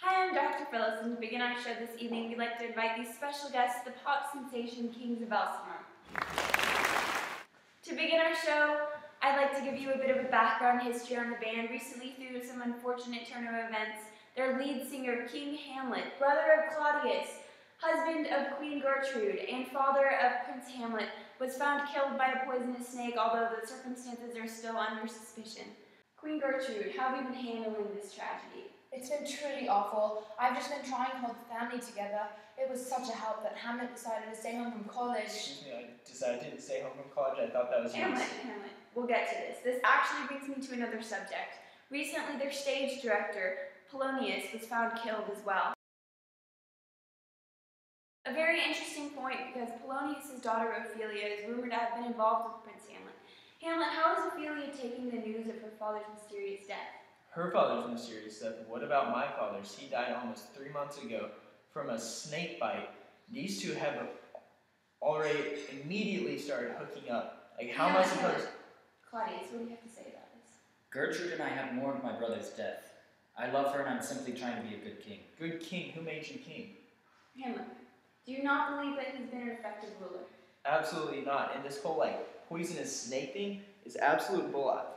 Hi, I'm Dr. Phyllis, and to begin our show this evening, we'd like to invite these special guests, the pop sensation Kings of Elsinore. To begin our show, I'd like to give you a bit of a background history on the band. Recently, through some unfortunate turn of events, their lead singer, King Hamlet, brother of Claudius, husband of Queen Gertrude, and father of Prince Hamlet, was found killed by a poisonous snake, although the circumstances are still under suspicion. Queen Gertrude, how have you been handling this tragedy? It's been truly awful. I've just been trying to hold the family together. It was such a help that Hamlet decided to stay home from college. Excuse me, I decided to stay home from college. I thought that was Hamlet. We'll get to this. This actually brings me to another subject. Recently, their stage director, Polonius, was found killed as well. A very interesting point because Polonius' daughter Ophelia is rumored to have been involved with Prince Hamlet. Hamlet, how is Ophelia taking the news of her father's mysterious death? Her father's mysterious death. What about my father's? He died almost 3 months ago from a snake bite. These two have already immediately started hooking up. Like, how am I supposed... Claudius, what do you have to say about this? Gertrude and I have mourned my brother's death. I love her and I'm simply trying to be a good king. Good king? Who made you king? Hamlet, do you not believe that he's been an effective ruler? Absolutely not. And this whole, poisonous snake thing is absolute bull-up.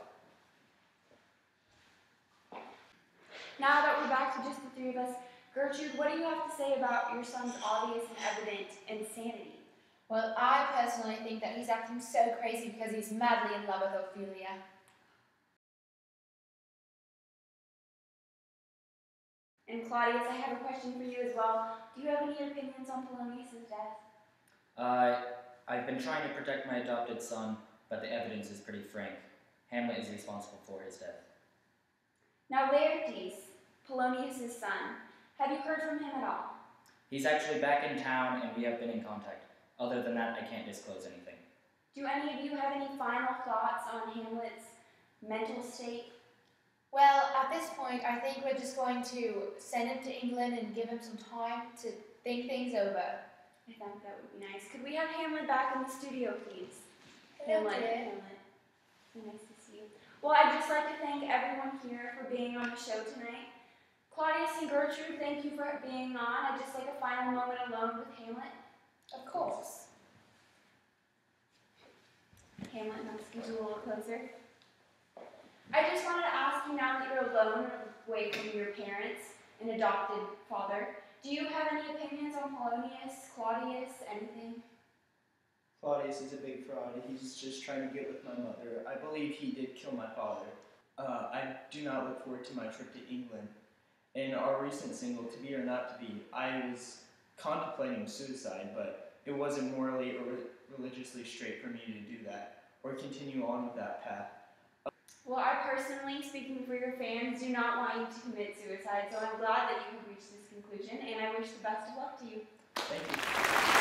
Now that we're back to just the three of us, Gertrude, what do you have to say about your son's obvious and evident insanity? Well, I personally think that he's acting so crazy because he's madly in love with Ophelia. And Claudius, I have a question for you as well. Do you have any opinions on Polonius' death? I've been trying to protect my adopted son, but the evidence is pretty frank. Hamlet is responsible for his death. Now Laertes, Polonius' son, have you heard from him at all? He's actually back in town and we have been in contact. Other than that, I can't disclose anything. Do any of you have any final thoughts on Hamlet's mental state? Well, at this point, I think we're just going to send him to England and give him some time to think things over. I think that would be nice. Could we have Hamlet back in the studio, please? Hello, Hamlet. dear. Nice to see you. Well, I'd just like to thank everyone here for being on the show tonight. Claudius and Gertrude, thank you for being on. I'd just like a final moment alone with Hamlet. Of course. Hamlet, now scoot you a little closer. I just wanted to ask you, now that you're alone, away from your parents and adopted father, do you have any opinions on Polonius, Claudius, anything? Claudius is a big fraud. He's just trying to get with my mother. I believe he did kill my father. I do not look forward to my trip to England. In our recent single, To Be or Not to Be, I was contemplating suicide, but it wasn't morally or religiously straight for me to do that, or continue on with that path. Well, I personally, speaking for your fans, do not want you to commit suicide, so I'm glad that you have reached this conclusion, and I wish the best of luck to you. Thank you.